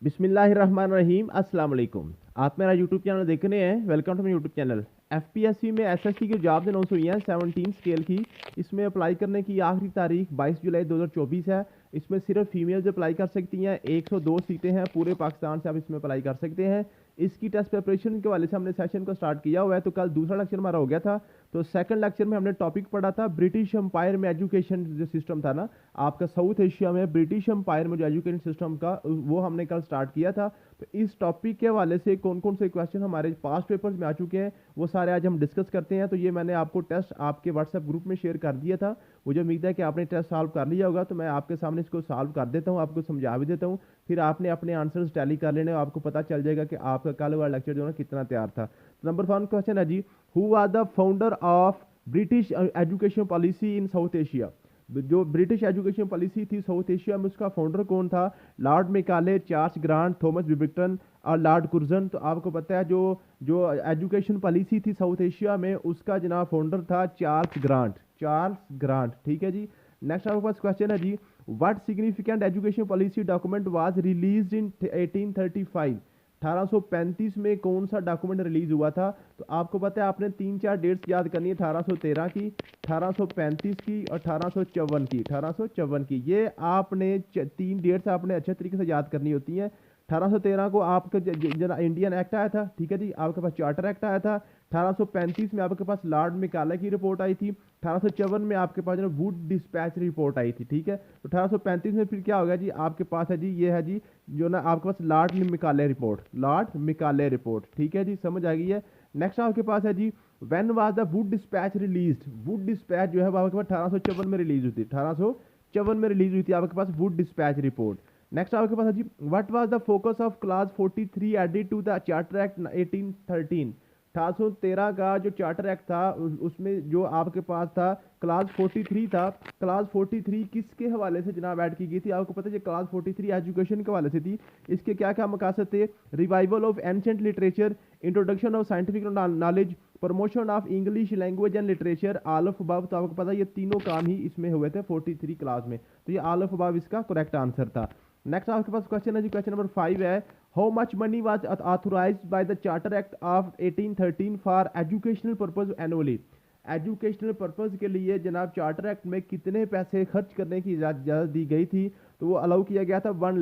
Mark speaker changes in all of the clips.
Speaker 1: बिस्मिल्लाहिर्रहमानिर्रहीम अस्सलाम वालेकुम। आप मेरा यूट्यूब चैनल देख रहे हैं। Welcome to my YouTube channel. FPSC में एसएससी की जॉब्स अनाउंस हुई हैं 17 स्केल की। इसमें अप्लाई करने की आखिरी तारीख 22 जुलाई 2024 है। इसमें सिर्फ फीमेल्स अप्लाई कर सकती हैं। 102 सीटें हैं, पूरे पाकिस्तान से आप इसमें अप्लाई कर सकते हैं। इसकी टेस्ट प्रिपरेशन के वाले से हमने सेशन को स्टार्ट किया हुआ है। तो कल दूसरा लेक्चर हमारा हो गया था। तो सेकंड लेक्चर में हमने टॉपिक पढ़ा था ब्रिटिश एम्पायर में एजुकेशन जो सिस्टम था ना आपका साउथ एशिया में, ब्रिटिश एम्पायर में जो एजुकेशन सिस्टम का वो हमने कल स्टार्ट किया था। तो इस टॉपिक के हवाले से कौन कौन से क्वेश्चन हमारे पास्ट पेपर्स में आ चुके हैं वो सारे आज हम डिस्कस करते हैं। तो ये मैंने आपको टेस्ट आपके व्हाट्सएप ग्रुप में शेयर कर दिया था। मुझे उम्मीद है कि आपने टेस्ट सॉल्व कर लिया होगा। तो मैं आपके सामने इसको सॉल्व कर देता हूँ, आपको समझा भी देता हूँ। फिर आपने अपने आंसर्स टैली कर लेने, आपको पता चल जाएगा कि आपका कल वाला लेक्चर जो है कितना तैयार था। नंबर 1 क्वेश्चन है जी, who was the founder of British education policy in South Asia. जो ब्रिटिश एजुकेशन पॉलिसी थी साउथ एशिया में, उसका फाउंडर कौन था? Lord Macaulay, Charles Grant, Thomas विबिक्टन और लॉर्ड कुर्जन। तो आपको पता है जो जो एजुकेशन पॉलिसी थी साउथ एशिया में उसका जनाब फाउंडर था चार्ल्स ग्रांट। चार्ल्स ग्रांट, ठीक है जी। नेक्स्ट आपके पास क्वेश्चन है जी, what significant education policy document was released in 1835। 1835 में कौन सा डॉक्यूमेंट रिलीज हुआ था? तो आपको पता है आपने 3-4 डेट्स याद करनी है, 1813 की, 1835 की और 1854 की। 1854 की ये आपने 3 डेट्स आपने अच्छे तरीके से याद करनी होती हैं। 1813 को आपका इंडियन एक्ट आया था, ठीक है जी, आपके पास चार्टर एक्ट आया था। 1835 में आपके पास लॉर्ड मेकाले की रिपोर्ट आई थी। 1854 में आपके पास जो वुड डिस्पैच रिपोर्ट आई थी, ठीक है। तो 1835 में फिर क्या हो गया जी, आपके पास है जी, ये है जी जो ना आपके पास Lord Macaulay report, Lord Macaulay report, ठीक है जी, समझ आ गई है। नेक्स्ट आपके पास है जी, when was the Wood Dispatch released. Wood Dispatch जो है वो आपके पास 1854 में रिलीज हुई थी। 1854 में रिलीज हुई थी आपके पास वुड डिस्पैच रिपोर्ट। नेक्स्ट आपके पास है जी, what was the focus of clause 43 added to the charter Act 1813। 1813 का जो चार्टर एक्ट था उसमें जो आपके पास था क्लास 43 था। क्लास 43 किसके हवाले से जनाब ऐड की गई थी? आपको पता है क्लास 43 एजुकेशन के हवाले से थी। इसके क्या क्या मकासद थे? Revival of ancient literature, introduction of scientific knowledge, promotion of English language and literature, all of above. तो आपको पता है ये तीनों काम ही इसमें हुए थे 43 क्लास में। तो ये ऑल ऑफ अबव इसका करेक्ट आंसर था। नेक्स्ट आपके पास क्वेश्चन है जी, क्वेश्चन नंबर 5 है, how much money was authorised by the charter act of 1813 for educational purpose annually. Educational purpose के लिए जनाब चार्टर एक्ट में कितने पैसे खर्च करने की इजाजत दी गई थी? तो वो अलाउ किया गया था 1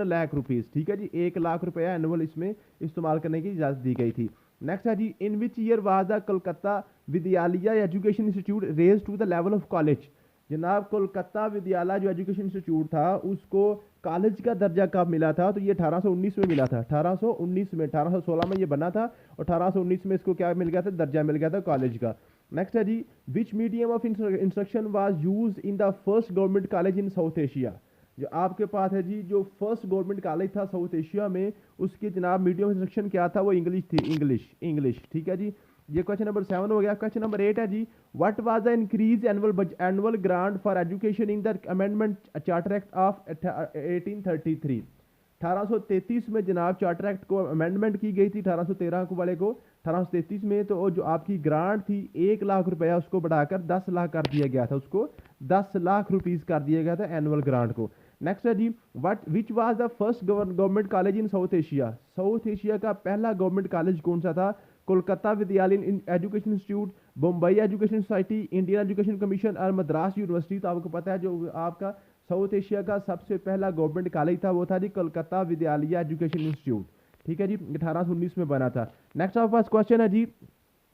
Speaker 1: लाख रुपीज़, ठीक है जी, 1 लाख रुपया एनुअल इसमें इस्तेमाल करने की इजाज़त दी गई थी। नेक्स्ट है जी, in which year was the Kolkata Vidyalaya education institute raise to the level of college. जनाब कोलकाता विद्यालय जो एजुकेशन इंस्टीट्यूट था उसको कॉलेज का दर्जा कब मिला था? तो ये 1819 में मिला था। 1819 में, 1816 में ये बना था और 1819 में इसको क्या मिल गया था? दर्जा मिल गया था कॉलेज का। नेक्स्ट है जी, which medium of instruction was use in the first government college in South Asia. जो आपके पास है जी, जो फर्स्ट गवर्नमेंट कॉलेज था साउथ एशिया में उसके जनाब मीडियम इंस्ट्रक्शन क्या था? वो इंग्लिश थी, इंग्लिश, ठीक है जी। ये क्वेश्चन नंबर 7 हो गया। क्वेश्चन नंबर 8 है जी, what was the increase annual grant for education in the amendment Charter act of 1833। 1833 में जनाब चार्टर एक्ट को अमेंडमेंट की गई थी 1813 को वाले को। 1833 में तो जो आपकी ग्रांट थी 1 लाख रुपया उसको बढ़ाकर 10 लाख कर दिया गया था, उसको 10 लाख रुपीज कर दिया गया था एनुअल ग्रांट को। नेक्स्ट है जी, what which was the first government college in South Asia. South Asia का पहला गवर्नमेंट कॉलेज कौन सा था? Kolkata Vidyalaya education institute, Bombay education society, Indian education commission और मद्रास यूनिवर्सिटी। तो आपको पता है जो आपका साउथ एशिया का सबसे पहला गवर्नमेंट कॉलेज था वो था जी कोलकाता विद्यालय एजुकेशन इंस्टीट्यूट, ठीक है जी, 1819 में बना था। नेक्स्ट आपके पास क्वेश्चन है जी,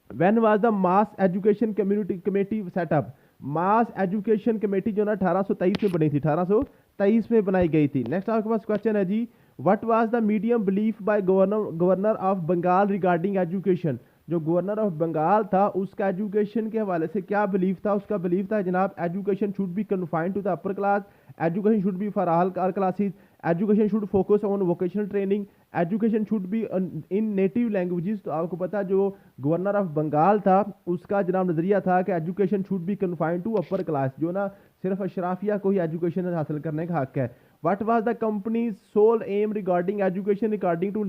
Speaker 1: when was the mass education community committee set up. Mass education committee जो ना 1823 में बनी थी, 1823 में बनाई गई थी। नेक्स्ट आपके पास क्वेश्चन है जी, what was the medium belief by governor of Bengal regarding education. जो गवर्नर ऑफ बंगाल था उसका एजुकेशन के हवाले से क्या बिलीफ था? उसका बिलीफ था जनाब education should be confined to the upper class, education should be for all classes, education should focus on vocational training, education should be in native languages. तो आपको पता है जो गवर्नर ऑफ बंगाल था उसका जनाब नजरिया था कि education should be confined to upper class, जो ना सिर्फ अशराफिया को ही एजुकेशन हासिल करने का हक है। What was the company sole aim regarding education regarding to.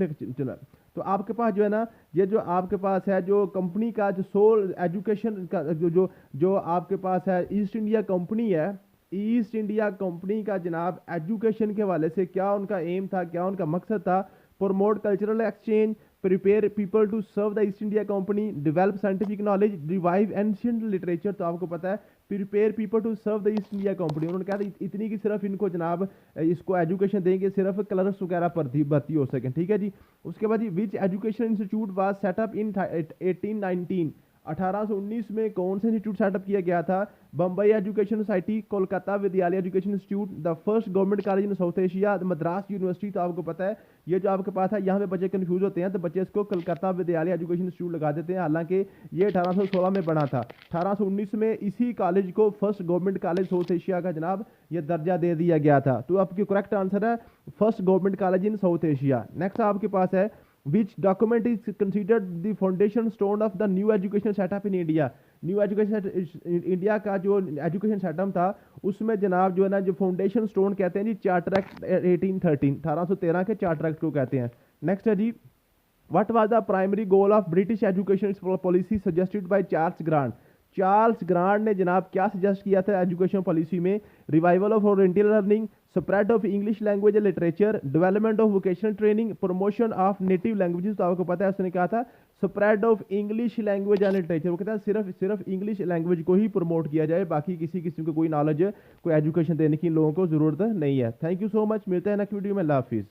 Speaker 1: तो आपके पास जो है ना ये जो आपके पास है जो कंपनी का जो सोल एजुकेशन का जो जो जो आपके पास है ईस्ट इंडिया कंपनी है, ईस्ट इंडिया कंपनी का जनाब एजुकेशन के हवाले से क्या उनका एम था, क्या उनका मकसद था? Promote cultural exchange, prepare people to serve the East India company, develop scientific knowledge, revive ancient literature. तो आपको पता है prepare people to serve the East India company. उन्होंने कहा था इतनी की सिर्फ इनको जनाब इसको एजुकेशन देंगे, सिर्फ क्लर्क्स वगैरह पर भर्ती हो सकें, ठीक है जी। उसके बाद विच एजुकेशन इंस्टीट्यूट वाज सेटअप इन 1819, 1819 में कौन सा इंस्टीट्यूट सेटअप किया गया था? Bombay education society, Kolkata Vidyalaya education institute, the first government college in South Asia, Madras university. तो आपको पता है ये जो आपके पास है, यहाँ पे बच्चे कंफ्यूज होते हैं तो बच्चे इसको कलकत्ता विद्यालय एजुकेशन इंस्टीट्यूट लगा देते हैं, हालांकि ये 1816 में बना था। 1819 में इसी कॉलेज को first government college south Asia का जनाब ये दर्जा दे दिया गया था। तो आपकी करेक्ट आंसर है first government college in South Asia. Next आपके पास है which document is considered the foundation stone of the new educational setup in India? New education India का जो एजुकेशन सेटअप था उसमें जनाब जो है ना, जो फाउंडेशन स्टोन कहते हैं जी, चार्टर एक्ट 1813, 1813 के चार्टर एक्ट को कहते हैं। नेक्स्ट है जी, what was the primary goal of British education policy suggested by Charles Grant? Charles Grant ने जनाब क्या सजेस्ट किया था एजुकेशन पॉलिसी में? Revival of oriental learning, spread of English language and literature, development of vocational training, promotion of native languages. तो आपको पता है उसने कहा था spread of English language and literature. वो कहता है सिर्फ इंग्लिश लैंग्वेज को ही प्रमोट किया जाए, बाकी किसी किस्म की कोई नॉलेज, कोई एजुकेशन देने की लोगों को ज़रूरत नहीं है। थैंक यू सो मच, मिलते हैं नेक्स्ट वीडियो में। अल्लाह हाफिज़।